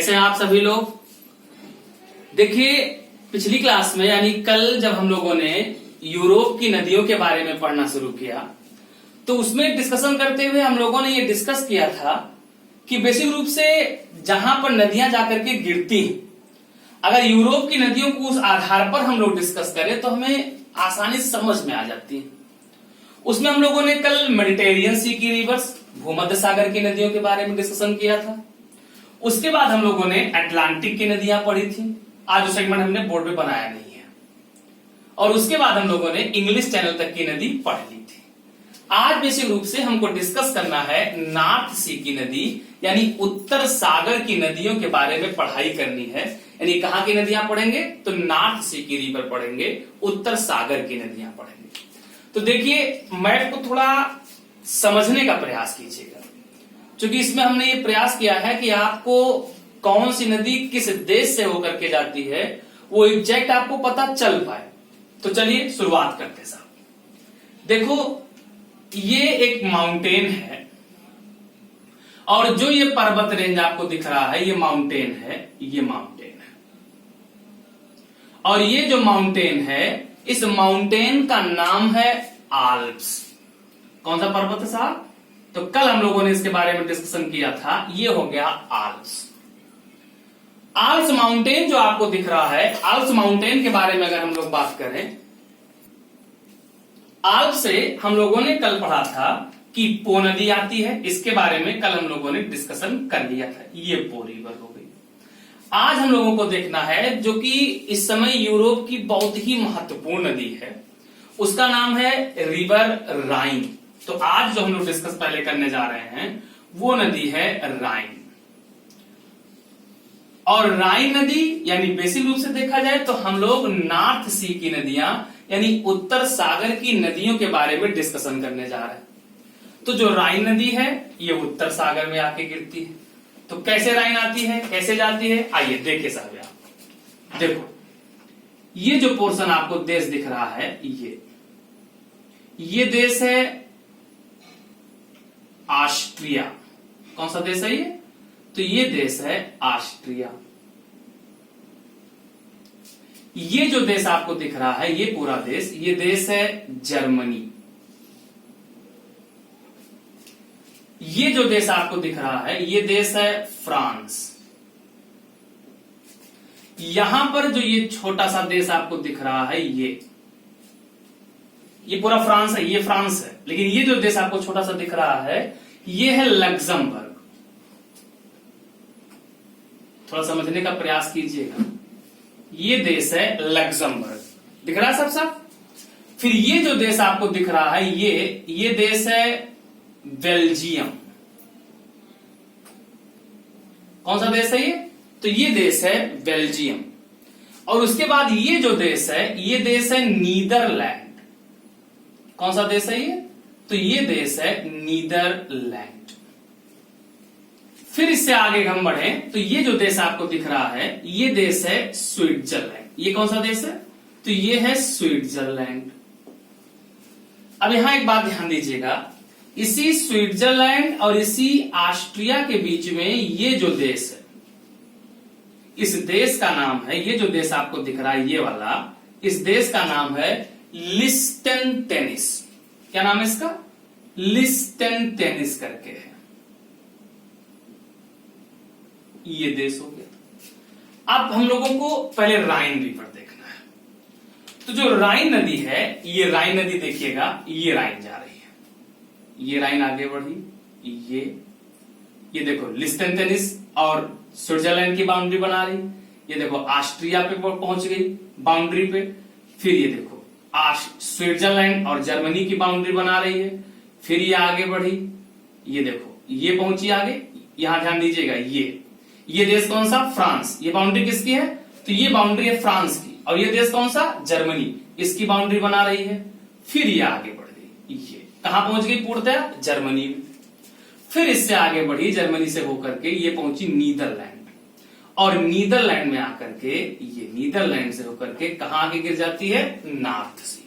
कैसे हैं आप सभी लोग। देखिए पिछली क्लास में यानी कल जब हम लोगों ने यूरोप की नदियों के बारे में पढ़ना शुरू किया तो उसमें डिस्कशन करते हुए हम लोगों ने ये डिस्कस किया था कि बेसिक रूप से जहां पर नदियां जाकर के गिरती हैं, अगर यूरोप की नदियों को उस आधार पर हम लोग डिस्कस करें तो हमें आसानी से समझ में आ जाती है। उसमें हम लोगों ने कल मेडिटेरियन सी की रिवर्स, भूमध्य सागर की नदियों के बारे में डिस्कशन किया था। उसके बाद हम लोगों ने अटलांटिक की नदियां पढ़ी थी। आज जो सेगमेंट हमने बोर्ड पे बनाया नहीं है। और उसके बाद हम लोगों ने इंग्लिश चैनल तक की नदी पढ़ ली थी। आज बेसिक रूप से हमको डिस्कस करना है नॉर्थ सी की नदी यानी उत्तर सागर की नदियों के बारे में पढ़ाई करनी है। यानी कहां की नदियां पढ़ेंगे तो नॉर्थ सी की रिवर पढ़ेंगे, उत्तर सागर की नदियां पढ़ेंगे। तो देखिए मैप को थोड़ा समझने का प्रयास कीजिएगा, क्योंकि इसमें हमने ये प्रयास किया है कि आपको कौन सी नदी किस देश से होकर के जाती है वो एग्जैक्ट आपको पता चल पाए। तो चलिए शुरुआत करते हैं साहब। देखो ये एक माउंटेन है और जो ये पर्वत रेंज आपको दिख रहा है ये माउंटेन है, ये माउंटेन है। और ये जो माउंटेन है इस माउंटेन का नाम है आल्प्स। कौन सा पर्वत है साहब? तो कल हम लोगों ने इसके बारे में डिस्कशन किया था, ये हो गया आल्प्स। आल्प्स माउंटेन जो आपको दिख रहा है, आल्प्स माउंटेन के बारे में अगर हम लोग बात करें, आल्प्स से हम लोगों ने कल पढ़ा था कि पो नदी आती है। इसके बारे में कल हम लोगों ने डिस्कशन कर लिया था, ये पो रिवर हो गई। आज हम लोगों को देखना है जो कि इस समय यूरोप की बहुत ही महत्वपूर्ण नदी है, उसका नाम है रिवर राइन। तो आज जो हम लोग डिस्कस पहले करने जा रहे हैं वो नदी है राइन। और राइन नदी यानी बेसिक रूप से देखा जाए तो हम लोग नॉर्थ सी की नदियां यानी उत्तर सागर की नदियों के बारे में डिस्कशन करने जा रहे हैं। तो जो राइन नदी है ये उत्तर सागर में आके गिरती है। तो कैसे राइन आती है, कैसे जाती है, आइए देखे साहब। आप देखो ये जो पोर्शन आपको देश दिख रहा है ये देश है ऑस्ट्रिया। कौन सा देश है ये? तो ये देश है ऑस्ट्रिया। ये जो देश आपको दिख रहा है ये पूरा देश, ये देश है जर्मनी। ये जो देश आपको दिख रहा है ये देश है फ्रांस। यहां पर जो ये छोटा सा देश आपको दिख रहा है ये पूरा फ्रांस है, ये फ्रांस है। लेकिन ये जो देश आपको छोटा सा दिख रहा है ये है लग्जमबर्ग। थोड़ा समझने का प्रयास कीजिएगा। ये देश है लग्जमबर्ग, दिख रहा है सब। फिर ये जो देश आपको दिख रहा है ये देश है बेल्जियम। कौन सा देश है ये? तो ये देश है बेल्जियम। और उसके बाद ये जो देश है ये देश है नीदरलैंड। कौन सा देश है ये? तो ये देश है नीदरलैंड। फिर इससे आगे हम बढ़े तो ये जो देश आपको दिख रहा है ये देश है स्विट्जरलैंड। ये कौन सा देश है? तो ये है स्विट्जरलैंड। अब यहां एक बात ध्यान दीजिएगा, इसी स्विट्जरलैंड और इसी ऑस्ट्रिया के बीच में ये जो देश है, इस देश का नाम है, ये जो देश आपको दिख रहा है ये वाला, इस देश का नाम है लिस्टेनटेनिस। क्या नाम है इसका? लिस्टेनटेनिस करके है। ये देश हो गया। अब हम लोगों को पहले राइन रिवर देखना है। तो जो राइन नदी है ये राइन नदी देखिएगा, ये राइन जा रही है, ये राइन आगे बढ़ी, ये देखो लिस्टेनटेनिस और स्विट्जरलैंड की बाउंड्री बना रही। ये देखो ऑस्ट्रिया पे पहुंच गई बाउंड्री पे। फिर ये देखो स्विट्जरलैंड और जर्मनी की बाउंड्री बना रही है। फिर ये आगे बढ़ी, ये देखो ये पहुंची आगे। यहां ध्यान दीजिएगा ये देश कौन सा? फ्रांस। ये बाउंड्री किसकी है? तो ये बाउंड्री है फ्रांस की। और ये देश कौन सा? जर्मनी। इसकी बाउंड्री बना रही है। फिर ये आगे बढ़ गई, ये कहां पहुंच गई? पूर्णतः जर्मनी में। फिर इससे आगे बढ़ी जर्मनी से होकर के ये पहुंची नीदरलैंड। और नीदरलैंड में आकर के ये नीदरलैंड से होकर के कहां आगे गिर जाती है? नॉर्थ सी।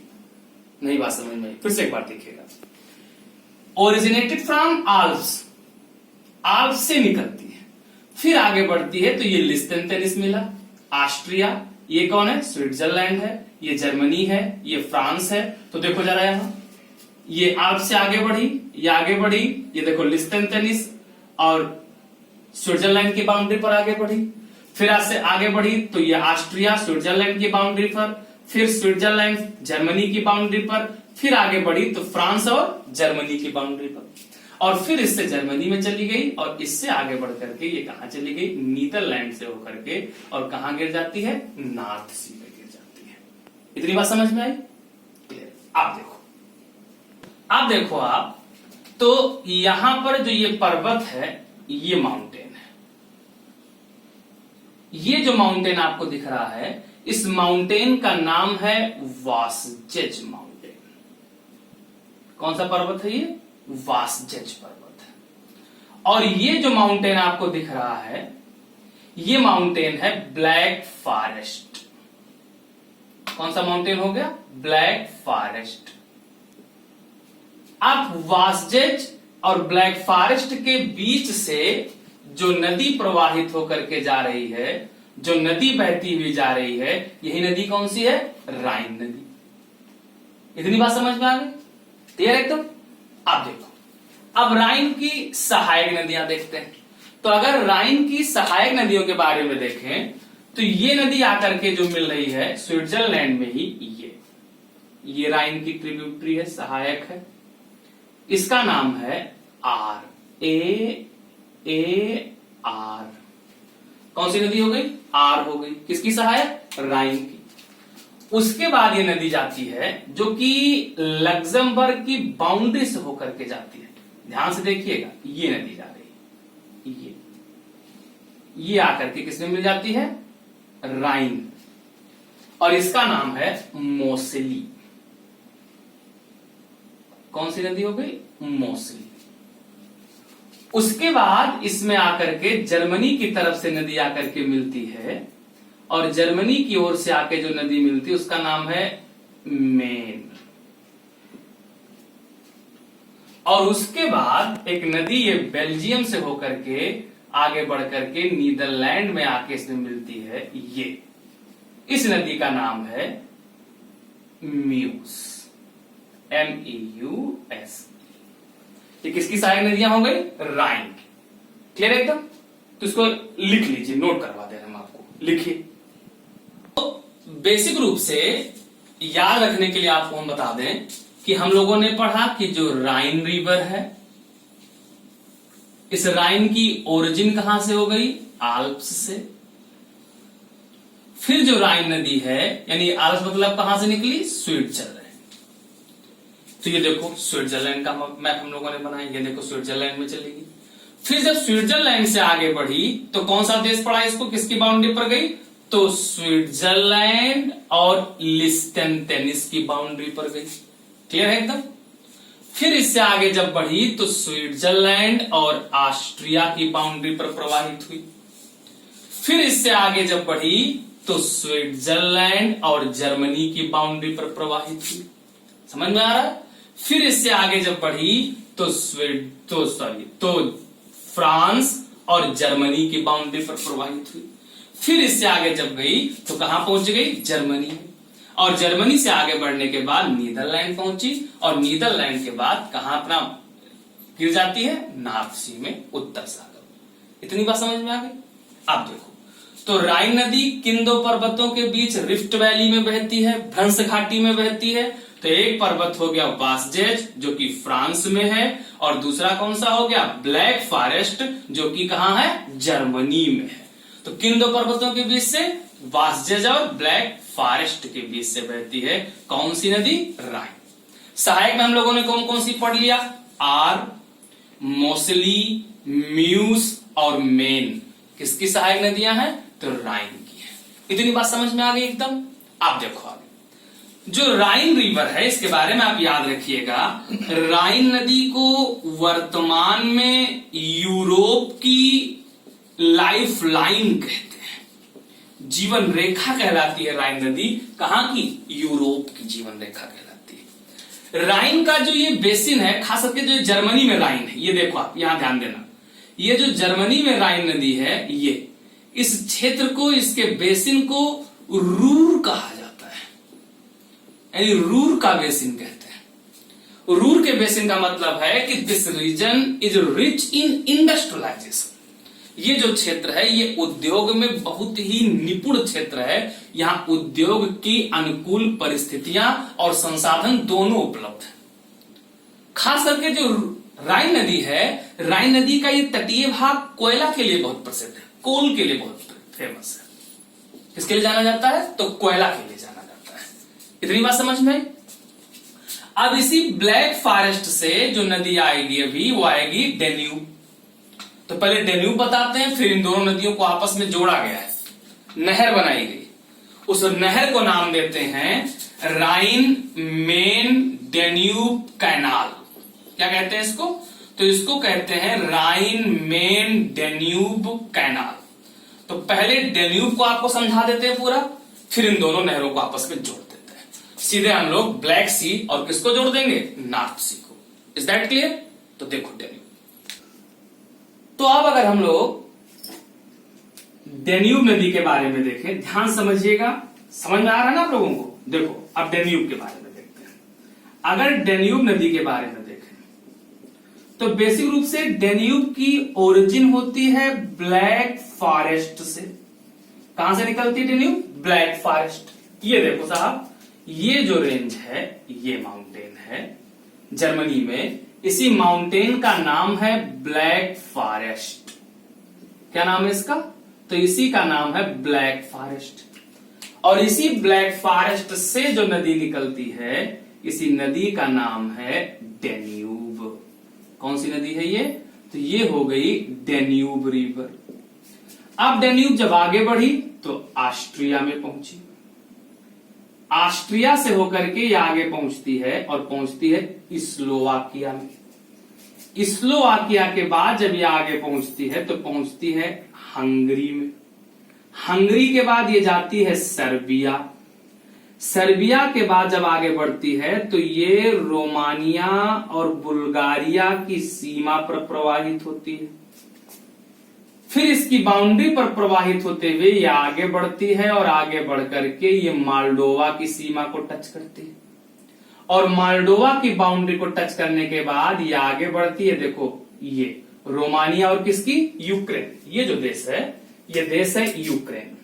नहीं बात समझ में? फिर से एक बार देखिएगा। ओरिजिनेटेड फ्रॉम आल्प्स, आल्प्स से निकलती है। फिर आगे बढ़ती है तो ये लिस्टेनटेनिस मिला, ऑस्ट्रिया, ये कौन है, स्विट्जरलैंड है, ये जर्मनी है, ये फ्रांस है। तो देखो जरा यहां, ये आल्प्स से आगे बढ़ी, ये आगे बढ़ी, ये देखो लिस्टेनटेनिस और स्विट्जरलैंड की बाउंड्री पर आगे बढ़ी। फिर आज से आगे बढ़ी तो ये ऑस्ट्रिया स्विट्जरलैंड की बाउंड्री पर, फिर स्विट्जरलैंड जर्मनी की बाउंड्री पर, फिर आगे बढ़ी तो फ्रांस और जर्मनी की बाउंड्री पर, और फिर इससे जर्मनी में चली गई और इससे आगे बढ़ करके ये कहां चली गई, नीदरलैंड से होकर के, और कहां गिर जाती है, नॉर्थ सी में गिर जाती है। इतनी बात समझ में आई? क्लियर? आप देखो आप तो यहां पर जो ये पर्वत है ये माउंटेन है। ये जो माउंटेन आपको दिख रहा है इस माउंटेन का नाम है वासजेज माउंटेन। कौन सा पर्वत है ये? वासजेज पर्वत है। और ये जो माउंटेन आपको दिख रहा है ये माउंटेन है ब्लैक फॉरेस्ट। कौन सा माउंटेन हो गया? Black forest. आप वासजेज और ब्लैक फॉरेस्ट के बीच से जो नदी प्रवाहित होकर के जा रही है, जो नदी बहती हुई जा रही है, यही नदी कौन सी है? राइन नदी। इतनी बात समझ में आ गई? क्लियर एकदम? आप देखो अब राइन की सहायक नदियां देखते हैं। तो अगर राइन की सहायक नदियों के बारे में देखें तो ये नदी आकर के जो मिल रही है स्विट्जरलैंड में ही, ये राइन की ट्रिब्यूटरी है, सहायक है। इसका नाम है आर, ए आर। कौन सी नदी हो गई? आर हो गई। किसकी सहायक? राइन की। उसके बाद ये नदी जाती है जो कि लग्जमबर्ग की बाउंड्री से होकर के जाती है। ध्यान से देखिएगा, ये नदी जा रही है, ये आकर के किसमें मिल जाती है? राइन। और इसका नाम है मोसेली। कौन सी नदी हो गई? मोसेली। उसके बाद इसमें आकर के जर्मनी की तरफ से नदी आकर के मिलती है, और जर्मनी की ओर से आके जो नदी मिलती है उसका नाम है मेन। और उसके बाद एक नदी ये बेल्जियम से होकर के आगे बढ़कर के नीदरलैंड में आके इसमें मिलती है, ये इस नदी का नाम है म्यूस, MEUS। ये किसकी सहायक नदियां हो गई? राइन की। क्लियर एकदम? तो इसको लिख लीजिए, नोट करवा दे रहे हम आपको, लिखिए। तो बेसिक रूप से याद रखने के लिए आपको हम बता दें कि हम लोगों ने पढ़ा कि जो राइन रिवर है, इस राइन की ओरिजिन कहां से हो गई? आल्प्स से। फिर जो राइन नदी है, यानी आल्प्स मतलब कहां से निकली? स्विट्जरलैंड। तो ये देखो स्विट्जरलैंड का मैप हम लोगों ने बनाया, ये देखो स्विट्जरलैंड में चलेगी। फिर जब स्विट्जरलैंड से आगे बढ़ी तो कौन सा देश पड़ा इसको? किसकी बाउंड्री पर गई? तो स्विट्जरलैंड और लिस्टेनटेनिस की बाउंड्री पर गई। क्लियर है एकदम? फिर इससे आगे जब बढ़ी तो स्विट्जरलैंड और ऑस्ट्रिया की बाउंड्री पर प्रवाहित हुई। फिर इससे आगे जब बढ़ी तो स्विट्जरलैंड और जर्मनी की बाउंड्री पर प्रवाहित हुई। समझ में आ रहा है? फिर इससे आगे जब बढ़ी तो फ्रांस और जर्मनी की बाउंड्री पर प्रवाहित हुई। फिर इससे आगे जब गई तो कहां पहुंच गई? जर्मनी। और जर्मनी से आगे बढ़ने के बाद नीदरलैंड पहुंची, और नीदरलैंड के बाद कहां अपना गिर जाती है? नॉर्थ सी में, उत्तर सागर। इतनी बात समझ में आ गई? आप देखो तो राइन नदी किन दो पर्वतों के बीच रिफ्ट वैली में बहती है, भ्रंश घाटी में बहती है। तो एक पर्वत हो गया वासजेज जो कि फ्रांस में है, और दूसरा कौन सा हो गया? ब्लैक फॉरेस्ट जो कि कहां है? जर्मनी में है। तो किन दो पर्वतों के बीच से? वासजेज और ब्लैक फॉरेस्ट के बीच से बहती है कौन सी नदी? राइन। सहायक में हम लोगों ने कौन कौन सी पढ़ लिया? आर, मोसली, म्यूस और मेन। किसकी सहायक नदियां हैं? तो राइन की है। इतनी बात समझ में आ गई एकदम? आप देखो आगे जो राइन रिवर है इसके बारे में आप याद रखिएगा। राइन नदी को वर्तमान में यूरोप की लाइफ लाइन कहते हैं, जीवन रेखा कहलाती है राइन नदी। कहां की? यूरोप की जीवन रेखा कहलाती है। राइन का जो ये बेसिन है, खास करके जो जर्मनी में राइन है, ये देखो आप यहां ध्यान देना, ये जो जर्मनी में राइन नदी है, ये इस क्षेत्र को, इसके बेसिन को रूर कहा जाता है, यानी रूर का बेसिन कहते हैं। रूर के बेसिन का मतलब है कि this region is rich in industrialisation. ये जो क्षेत्र है ये उद्योग में बहुत ही निपुण क्षेत्र है। यहाँ उद्योग की अनुकूल परिस्थितियां और संसाधन दोनों उपलब्ध है। खास करके जो राइन नदी है, राइन नदी का ये तटीय भाग कोयला के लिए बहुत प्रसिद्ध है, कोल के लिए बहुत फेमस है। किसके लिए जाना जाता है? तो कोयला के लिए जाना जाता है। इतनी बात समझ में? अब इसी ब्लैक फॉरेस्ट से जो नदी आएगी अभी, वो आएगी डेन्यूब। तो पहले डेन्यूब बताते हैं, फिर इन दोनों नदियों को आपस में जोड़ा गया है, नहर बनाई गई। उस नहर को नाम देते हैं राइन मेन डेन्यूब कैनाल। क्या कहते हैं इसको? तो इसको कहते हैं राइन मेन डेन्यूब कैनाल। तो पहले डेन्यूब को आपको समझा देते हैं पूरा, फिर इन दोनों नहरों को आपस में जोड़ देते हैं। सीधे हम लोग ब्लैक सी और किसको जोड़ देंगे? नॉर्थ सी को। Is that clear? तो देखो डेन्यूब। तो अब अगर हम लोग डेन्यूब नदी के बारे में देखें, ध्यान समझिएगा, समझ में आ रहा है ना आप लोगों को? देखो अब डेन्यूब के बारे में देखते हैं। अगर डेन्यूब नदी के बारे में देखें तो बेसिक रूप से डेन्यूब की ओरिजिन होती है ब्लैक फॉरेस्ट से। कहां से निकलती है डेन्यूब? Black forest. ये देखो साहब, ये जो रेंज है, ये माउंटेन है जर्मनी में, इसी माउंटेन का नाम है ब्लैक फॉरेस्ट। क्या नाम है इसका? तो इसी का नाम है ब्लैक फॉरेस्ट। और इसी ब्लैक फॉरेस्ट से जो नदी निकलती है, इसी नदी का नाम है डेन्यूब। कौन सी नदी है ये? तो ये हो गई डेन्यूब रिवर। अब डेन्यूब जब आगे बढ़ी तो ऑस्ट्रिया में पहुंची। ऑस्ट्रिया से होकर के ये आगे पहुंचती है और पहुंचती है स्लोवाकिया में। स्लोवाकिया के बाद जब ये आगे पहुंचती है तो पहुंचती है हंगरी में। हंगरी के बाद ये जाती है सर्बिया। सर्बिया के बाद जब आगे बढ़ती है तो ये रोमानिया और बुल्गारिया की सीमा पर प्रवाहित होती है। फिर इसकी बाउंड्री पर प्रवाहित होते हुए ये आगे बढ़ती है और आगे बढ़ करके ये मालडोवा की सीमा को टच करती है। और मालडोवा की बाउंड्री को टच करने के बाद ये आगे बढ़ती है। देखो ये रोमानिया और किसकी? यूक्रेन। ये जो देश है, ये देश है यूक्रेन।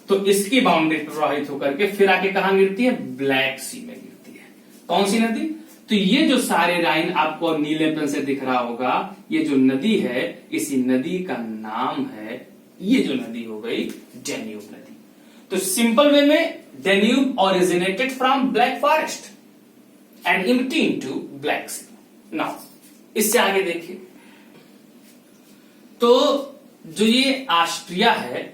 तो इसकी बाउंड्री प्रवाहित होकर के फिर आके कहां गिरती है? ब्लैक सी में गिरती है। कौन सी नदी? तो ये जो सारे लाइन आपको नीले पेन से दिख रहा होगा, ये जो नदी है, इसी नदी का नाम है, ये जो नदी हो गई डेन्यूब नदी। तो सिंपल वे में Danube originated from Black Forest and empty into Black Sea. Now इससे आगे देखिए, तो जो ये ऑस्ट्रिया है,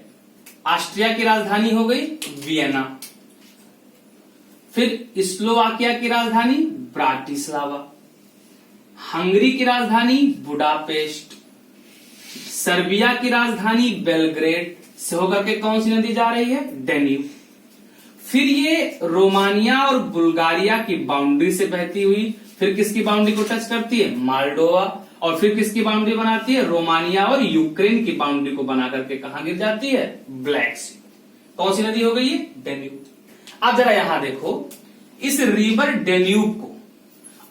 ऑस्ट्रिया की राजधानी हो गई वियना। फिर स्लोवाकिया की राजधानी ब्राटिस्लावा। हंगरी की राजधानी बुडापेस्ट। सर्बिया की राजधानी बेलग्रेड से होकर के कौन सी नदी जा रही है? डेन्यूब। फिर ये रोमानिया और बुल्गारिया की बाउंड्री से बहती हुई फिर किसकी बाउंड्री को टच करती है? मालडोवा। और फिर किसकी बाउंड्री बनाती है? रोमानिया और यूक्रेन की बाउंड्री को बना करके कहां गिर जाती है? ब्लैक सी। कौन सी नदी हो गई है? डेन्यूब। अब जरा यहां देखो, इस रिवर डेन्यूब को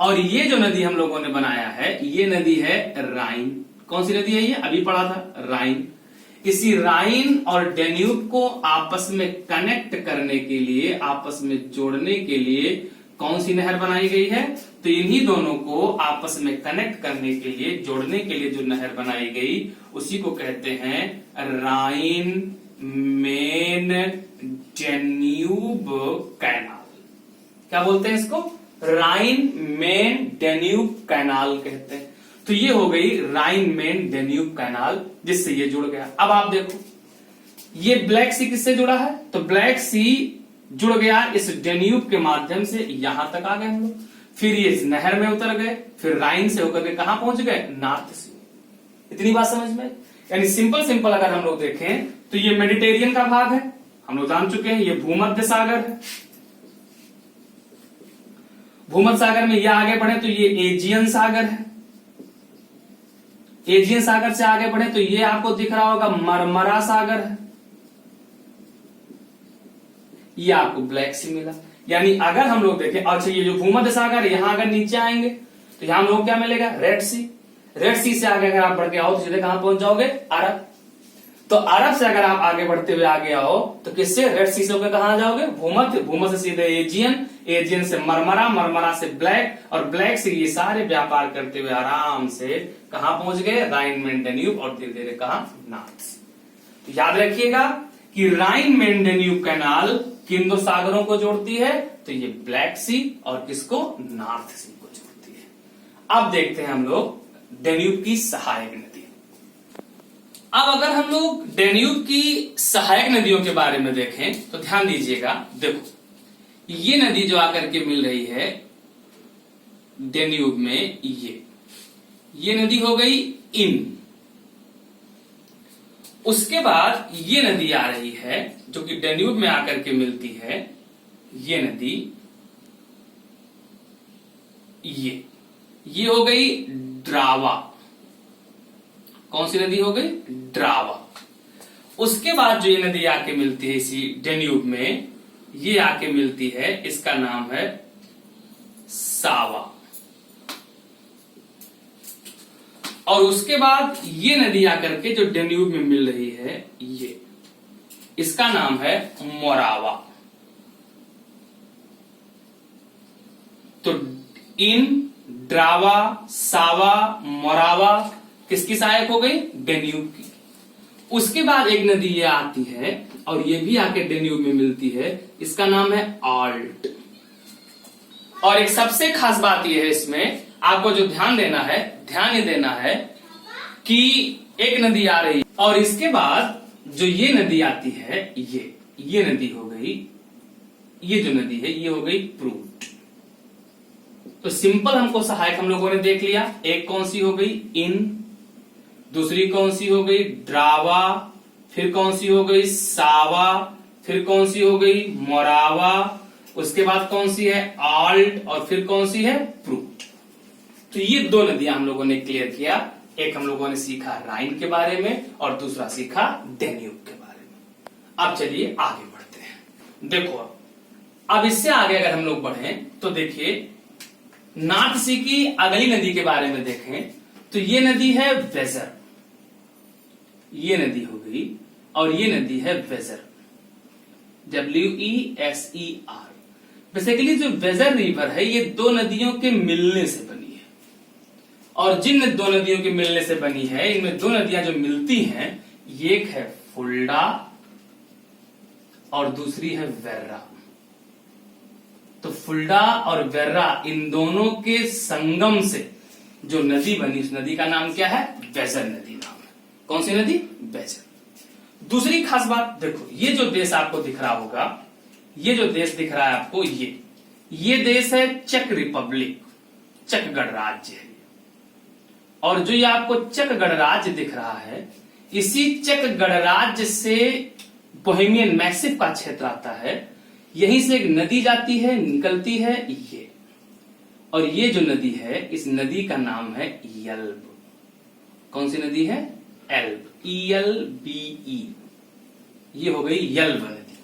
और ये जो नदी हम लोगों ने बनाया है, ये नदी है राइन। कौन सी नदी है ये? अभी पढ़ा था, राइन। इसी राइन और डेन्यूब को आपस में कनेक्ट करने के लिए, आपस में जोड़ने के लिए कौन सी नहर बनाई गई है? तो इन्हीं दोनों को आपस में कनेक्ट करने के लिए, जोड़ने के लिए जो नहर बनाई गई, उसी को कहते हैं राइन मेन डेन्यूब कैनाल। क्या बोलते हैं इसको? राइन मेन डेन्यूब कैनाल कहते हैं। तो ये हो गई राइन मेन डेन्यूब कैनाल, जिससे ये जुड़ गया। अब आप देखो, ये ब्लैक सी किससे जुड़ा है? तो ब्लैक सी जुड़ गया इस डेन्यूब के माध्यम से, यहां तक आ गए हम लोग। फिर ये इस नहर में उतर गए, फिर राइन से होकर के कहां पहुंच गए? नॉर्थ सी। इतनी बात समझ में? यानी सिंपल अगर हम लोग देखें तो ये मेडिटेरियन का भाग है, हम लोग जान चुके हैं। ये भूमध्य सागर है। भूमध्य सागर में ये आगे बढ़े तो ये एजियन सागर है। एजियन सागर से आगे बढ़े तो ये आपको दिख रहा होगा मरमरा सागर है, ये आपको ब्लैक सी मिला। यानी अगर हम लोग देखें, अच्छा ये जो भूमध्य सागर है, यहां अगर नीचे आएंगे तो यहां हम लोग क्या मिलेगा, रेड सी। रेड सी से आगे अगर आप बढ़ के आओ तो सीधे कहां पहुंच जाओगे, अरब। तो अरब से अगर आप आगे बढ़ते हुए आगे आओ तो किससे, रेड सी से होकर कहां जाओगे, भूमध्य। भूमध्य से सीधे एजियन, एजियन से मरमरा, मरमरा से ब्लैक, और ब्लैक से ये सारे व्यापार करते हुए आराम से कहां पहुंच गए, राइन मेंडेन्यूब, और धीरे धीरे कहां, नॉर्थ सी। तो याद रखिएगा कि राइन मेंडेन्यूब कैनाल किन दो सागरों को जोड़ती है, तो ये ब्लैक सी और किसको, नॉर्थ सी को जोड़ती है। अब देखते हैं हम लोग डेन्यूब की सहायक नदी। अब अगर हम लोग डेन्यूब की सहायक नदियों के बारे में देखें तो ध्यान दीजिएगा, देखो ये नदी जो आकर के मिल रही है डेन्यूब में, ये नदी हो गई इन। उसके बाद ये नदी आ रही है जो कि डेन्यूब में आकर के मिलती है, ये नदी, ये हो गई ड्रावा। कौन सी नदी हो गई, ड्रावा। उसके बाद जो ये नदी आके मिलती है इसी डेन्यूब में, ये आके मिलती है, इसका नाम है सावा। और उसके बाद ये नदी आकर के जो डेन्यूब में मिल रही है, ये, इसका नाम है मोरावा। तो इन, ड्रावा, सावा, मोरावा किसकी सहायक हो गई, डेन्यूब की। उसके बाद एक नदी ये आती है और ये भी आके डेन्यूब में मिलती है, इसका नाम है आल्ट। और एक सबसे खास बात ये है इसमें, आपको जो ध्यान देना है, ध्यान ये देना है कि एक नदी आ रही है और इसके बाद जो ये नदी आती है, ये नदी हो गई, ये जो नदी है ये हो गई प्रूट। तो सिंपल हमको सहायक हम लोगों ने देख लिया, एक कौन सी हो गई, इन, दूसरी कौन सी हो गई, ड्रावा, फिर कौन सी हो गई, सावा, फिर कौन सी हो गई, मोरावा, उसके बाद कौन सी है, आल्ट, और फिर कौन सी है, प्रूट। तो ये दो नदियां हम लोगों ने क्लियर किया। एक हम लोगों ने सीखा राइन के बारे में और दूसरा सीखा डेन्यूब के बारे में। अब चलिए आगे बढ़ते हैं। देखो अब इससे आगे अगर हम लोग बढ़ें तो देखिए, नॉर्थ सी की अगली नदी के बारे में देखें तो ये नदी है वेजर, ये नदी हो गई, और ये नदी है वेजर, WESER। बेसिकली जो वेजर रिवर है ये दो नदियों के मिलने से बनी है, और जिन दो नदियों के मिलने से बनी है, इनमें दो नदियां जो मिलती हैं, एक है फुल्डा और दूसरी है वेर्रा। तो फुल्डा और वेर्रा, इन दोनों के संगम से जो नदी बनी, उस नदी का नाम क्या है, वेजर नदी नाम है। कौन सी नदी, वेजर। दूसरी खास बात देखो, ये जो देश आपको दिख रहा होगा, ये जो देश दिख रहा है आपको, ये देश है चेक रिपब्लिक, चक गणराज्य है। और जो ये आपको चक गणराज्य दिख रहा है, इसी चक गणराज्य से बोहेमियन मैसिव का क्षेत्र आता है, यहीं से एक नदी जाती है, निकलती है ये, और ये जो नदी है, इस नदी का नाम है यल्ब। कौन सी नदी है, एल्ब, ELBE, ये हो गई यल्ब नदी।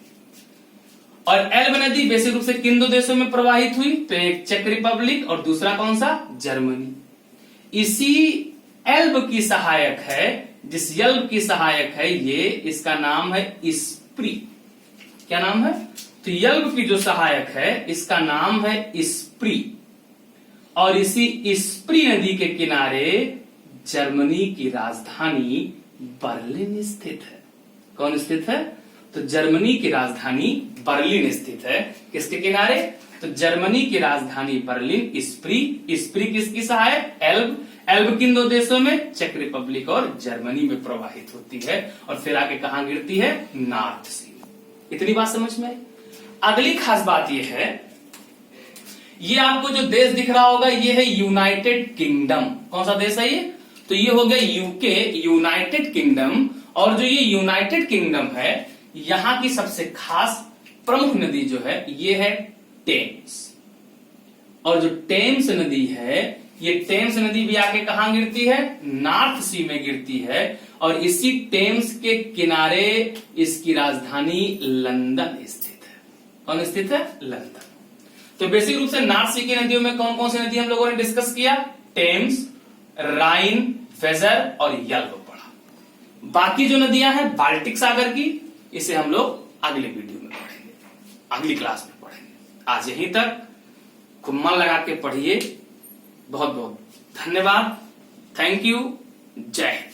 और एल्ब नदी बेसिक रूप से किन दो देशों में प्रवाहित हुई, तो एक चेक रिपब्लिक और दूसरा कौन सा, जर्मनी। इसी एल्ब की सहायक है, जिस यल्ब की सहायक है ये, इसका नाम है इस्प्री। क्या नाम है, तो यल्ब की जो सहायक है इसका नाम है इस्प्री। और इसी इस्प्री नदी के किनारे जर्मनी की राजधानी बर्लिन स्थित है। कौन स्थित है, तो जर्मनी की राजधानी बर्लिन स्थित है। किसके किनारे, तो जर्मनी की राजधानी बर्लिन, इस्प्री। इस्प्री किसकी सहायक, एल्ब। एल्ब किन दो देशों में, चेक रिपब्लिक और जर्मनी में प्रवाहित होती है, और फिर आके कहां गिरती है, नॉर्थ सी। इतनी बात समझ में आई। अगली खास बात यह है, ये आपको जो देश दिख रहा होगा ये है यूनाइटेड किंगडम। कौन सा देश है ये, तो ये हो गया यूके, यूनाइटेड किंगडम। और जो ये यूनाइटेड किंगडम है, यहां की सबसे खास प्रमुख नदी जो है ये है टेम्स। और जो टेम्स नदी है ये टेम्स नदी भी आके कहां गिरती है? नॉर्थ सी में गिरती है, और इसी टेम्स के किनारे इसकी राजधानी लंदन स्थित है। कौन स्थित है? लंदन। तो बेसिक रूप से नॉर्थ सी की नदियों में कौन कौन सी नदी हम लोगों ने डिस्कस किया? टेम्स, राइन, वेजर और यल्व पढ़ा। बाकी जो नदियां हैं बाल्टिक सागर की, इसे हम लोग अगले वीडियो में पढ़ेंगे, अगली क्लास में पढ़ेंगे। आज यहीं तक, खूब मन लगा के पढ़िए। बहुत बहुत धन्यवाद। Thank you. जय हिंद।